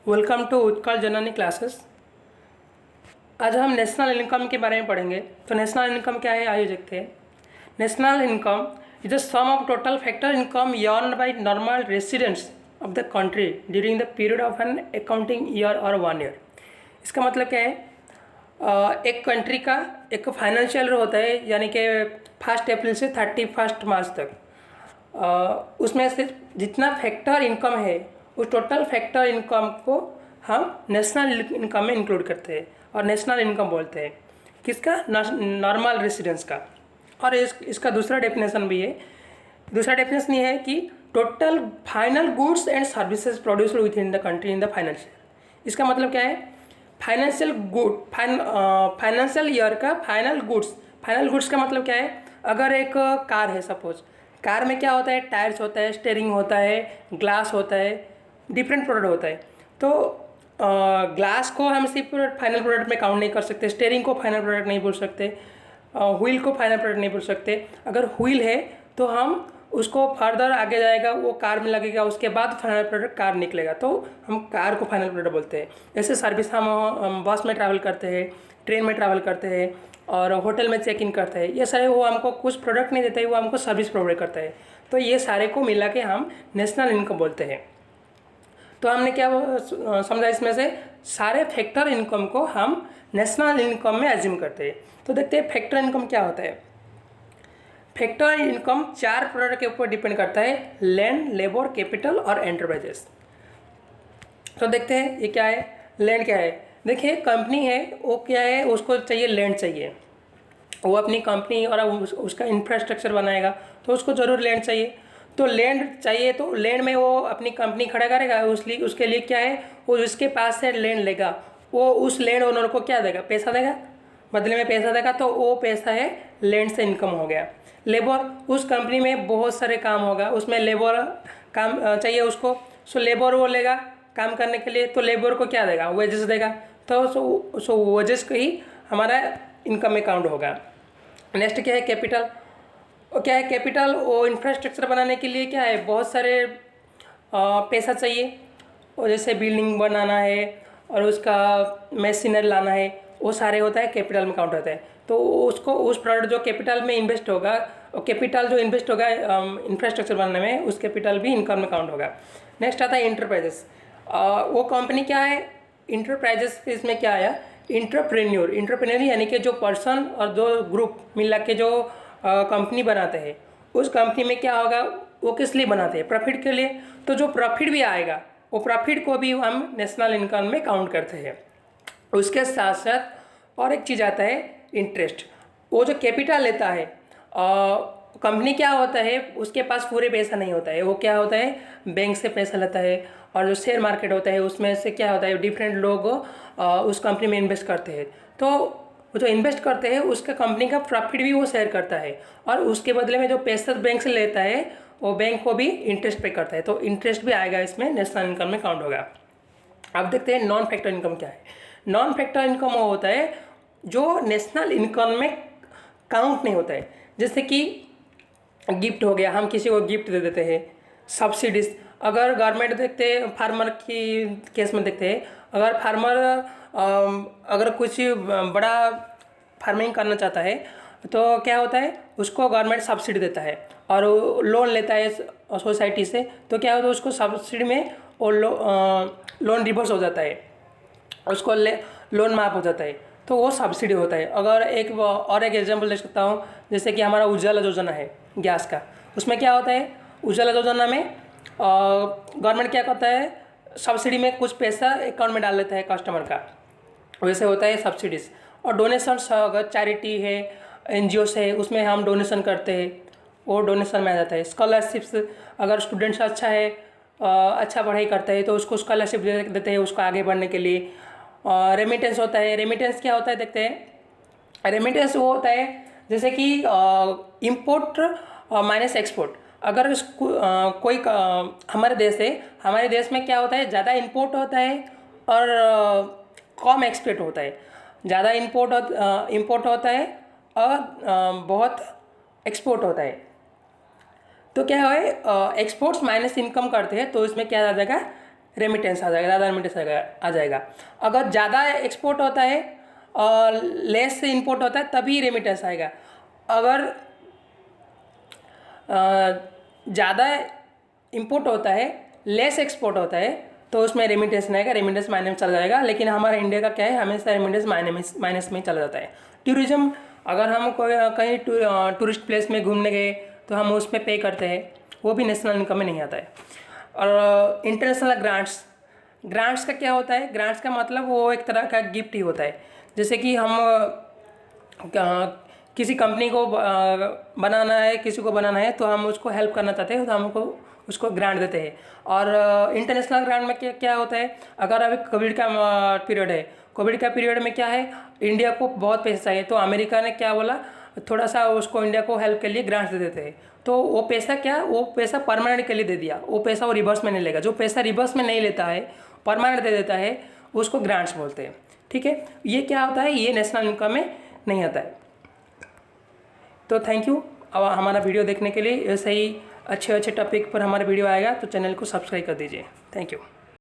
Welcome to Utkal Janani classes. आज हम national income के बारे में पढ़ेंगे। तो नेशनल इनकम क्या है, आइए देखते हैं। National income is the sum of total factor income earned by normal residents of the country during the period of an accounting year और 1 ईयर। इसका मतलब क्या है, एक कंट्री का एक फाइनेंशियल ईयर होता है, यानी कि 1 अप्रैल से 31 मार्च तक। उसमें से जितना फैक्टर इनकम है उस टोटल फैक्टर इनकम को हम नेशनल इनकम में इंक्लूड करते हैं और नेशनल इनकम बोलते हैं। किसका? नॉर्मल रेसिडेंस का। और इसका दूसरा डेफिनेशन भी है। दूसरा डेफिनेशन ये है कि total final goods and services produced with in the country in the financial. इसका मतलब क्या है, फाइनेंशियल ईयर का फाइनल गुड्स का मतलब क्या है। अगर एक कार है, सपोज कार में क्या होता है, टायर्स होता है, स्टीयरिंग होता है, ग्लास होता है, डिफरेंट प्रोडक्ट होता है। तो ग्लास को हम सिर्फ फाइनल प्रोडक्ट में काउंट नहीं कर सकते, स्टीयरिंग को फाइनल प्रोडक्ट नहीं बोल सकते, व्हील को फाइनल प्रोडक्ट नहीं बोल सकते। अगर व्हील है तो हम उसको फर्दर आगे जाएगा, वो कार में लगेगा, उसके बाद फाइनल प्रोडक्ट कार निकलेगा, तो हम कार को फाइनल प्रोडक्ट बोलते हैं। जैसे सर्विस हम बस में ट्रैवल करते हैं, ट्रेन में ट्रैवल करते हैं और होटल में चेक इन करते हैं। ये सारे वो हमको कुछ प्रोडक्ट नहीं देते हैं, वो हमको सर्विस प्रोवाइड करता है। तो ये सारे को मिला के हम नेशनल इनकम बोलते हैं। तो हमने क्या समझा, इसमें से सारे फैक्टर इनकम को हम नेशनल इनकम में एज्यूम करते हैं। तो देखते हैं फैक्टर इनकम क्या होता है। फैक्टर इनकम 4 प्रोडक्ट के ऊपर डिपेंड करता है: लैंड, लेबर, कैपिटल और एंटरप्राइजेस। तो देखते हैं ये क्या है। लैंड क्या है, देखिए कंपनी है, वो क्या है, उसको चाहिए लैंड चाहिए। वो अपनी कंपनी और उसका इंफ्रास्ट्रक्चर बनाएगा तो उसको ज़रूर लैंड चाहिए। तो लैंड चाहिए, तो लैंड में वो अपनी कंपनी खड़ा करेगा। उसके लिए क्या है, वो जिसके पास से लैंड लेगा वो उस लैंड ओनर को क्या देगा, पैसा देगा, बदले में पैसा देगा। तो वो पैसा है लैंड से इनकम हो गया। लेबर, उस कंपनी में बहुत सारे काम होगा, उसमें लेबर काम चाहिए उसको, सो लेबर वो लेगा काम करने के लिए, तो लेबर को क्या देगा, वेजेस देगा। तो सो वेजेस को ही हमारा इनकम में काउंट होगा। नेक्स्ट क्या है, कैपिटल। और क्या है कैपिटल, वो इंफ्रास्ट्रक्चर बनाने के लिए क्या है, बहुत सारे पैसा चाहिए। और जैसे बिल्डिंग बनाना है और उसका मशीनरी लाना है, वो सारे होता है कैपिटल में काउंट होता है। तो उसको उस प्रोडक्ट जो कैपिटल में इन्वेस्ट होगा, और कैपिटल जो इन्वेस्ट होगा इंफ्रास्ट्रक्चर बनाने में, उस कैपिटल भी इनकम में काउंट होगा। नेक्स्ट आता है इंटरप्राइजेस। वो कंपनी क्या है, इंटरप्राइजेस इसमें क्या आया, इंटरप्रेन्योर यानी कि जो पर्सन और जो ग्रुप मिला के जो कंपनी बनाते हैं, उस कंपनी में क्या होगा, वो किस लिए बनाते हैं, प्रॉफिट के लिए। तो जो प्रॉफिट भी आएगा, वो प्रॉफिट को भी हम नेशनल इनकम में काउंट करते हैं। उसके साथ साथ और एक चीज़ आता है, इंटरेस्ट। वो जो कैपिटल लेता है कंपनी, क्या होता है, उसके पास पूरे पैसा नहीं होता है, वो क्या होता है, बैंक से पैसा लेता है। और जो शेयर मार्केट होता है उसमें से क्या होता है, डिफरेंट लोग उस कंपनी में इन्वेस्ट करते हैं। तो वो जो इन्वेस्ट करते हैं उसका कंपनी का प्रॉफिट भी वो शेयर करता है, और उसके बदले में जो पैसा बैंक से लेता है वो बैंक को भी इंटरेस्ट पे करता है। तो इंटरेस्ट भी आएगा, इसमें नेशनल इनकम में काउंट होगा। अब देखते हैं नॉन फैक्टर इनकम क्या है। नॉन फैक्टर इनकम वो होता है जो नेशनल इनकम में काउंट नहीं होता है। जैसे कि गिफ्ट हो गया, हम किसी को गिफ्ट दे देते हैं। सब्सिडीज, अगर गवर्नमेंट देखते हैं, फार्मर की केस में देखते हैं, अगर फार्मर अगर कुछ बड़ा फार्मिंग करना चाहता है तो क्या होता है, उसको गवर्नमेंट सब्सिडी देता है और लोन लेता है सोसाइटी से। तो क्या होता है, उसको सब्सिडी में वो लोन रिवर्स हो जाता है, उसको लोन माफ हो जाता है, तो वो सब्सिडी होता है। अगर एक एग्जांपल दे सकता हूँ, जैसे कि हमारा उजाला योजना है गैस का। उसमें क्या होता है, उजाला योजना में गवर्नमेंट क्या करता है, सब्सिडी में कुछ पैसा अकाउंट में डाल लेता है कस्टमर का, वैसे होता है सब्सिडीज़। और डोनेशंस, अगर चैरिटी है, एनजीओस है, उसमें हम डोनेशन करते हैं, वो डोनेशन में आ जाता है। स्कॉलरशिप्स, अगर स्टूडेंट्स अच्छा है, अच्छा पढ़ाई करता है तो उसको स्कॉलरशिप देते हैं उसको आगे बढ़ने के लिए। रेमिटेंस होता है। रेमिटेंस क्या होता है, देखते हैं। रेमिटेंस वो होता है जैसे कि इम्पोर्ट माइनस एक्सपोर्ट। अगर कोई हमारे देश है, हमारे देश में क्या होता है, ज़्यादा इम्पोर्ट होता है और कम एक्सपोर्ट होता है। ज़्यादा इम्पोर्ट होता है और बहुत एक्सपोर्ट होता है। तो क्या है, एक्सपोर्ट्स माइनस इनकम करते हैं, तो इसमें क्या आ जाएगा, रेमिटेंस आ जाएगा, ज़्यादा रेमिटेंस आ जाएगा। अगर ज़्यादा एक्सपोर्ट होता है और लेस इंपोर्ट होता है तभी रेमिटेंस आएगा। अगर ज़्यादा इंपोर्ट होता है, लेस एक्सपोर्ट होता है, तो उसमें रेमिटेंस नहीं आएगा, रेमिटेंस माइनस में चला जाएगा। लेकिन हमारा इंडिया का क्या है, हमेशा रेमिटेंस माइनस में चला जाता है। टूरिज्म, अगर हम कोई कहीं टूरिस्ट प्लेस में घूमने गए तो हम उसमें पे करते हैं, वो भी नेशनल इनकम में नहीं आता है। और इंटरनेशनल ग्रांट्स का क्या होता है, ग्रांट्स का मतलब वो एक तरह का गिफ्ट ही होता है। जैसे कि हम किसी कंपनी को बनाना है, किसी को बनाना है, तो हम उसको हेल्प करना चाहते हैं तो हमको उसको ग्रांट देते हैं। और इंटरनेशनल ग्रांट में क्या होता है, अगर अभी कोविड का पीरियड है, कोविड का पीरियड में क्या है, इंडिया को बहुत पैसा चाहिए, तो अमेरिका ने क्या बोला, थोड़ा सा उसको इंडिया को हेल्प के लिए ग्रांट्स दे देते हैं। तो वो पैसा परमानेंट के लिए दे दिया, वो पैसा वो रिवर्स में नहीं लेगा। जो पैसा रिवर्स में नहीं लेता है, परमानेंट दे देता है, उसको ग्रांट्स बोलते हैं। ठीक है, ये क्या होता है, ये नेशनल इनकम में नहीं आता है। तो थैंक यू अब हमारा वीडियो देखने के लिए। ऐसे ही अच्छे अच्छे टॉपिक पर हमारा वीडियो आएगा तो चैनल को सब्सक्राइब कर दीजिए। Thank you.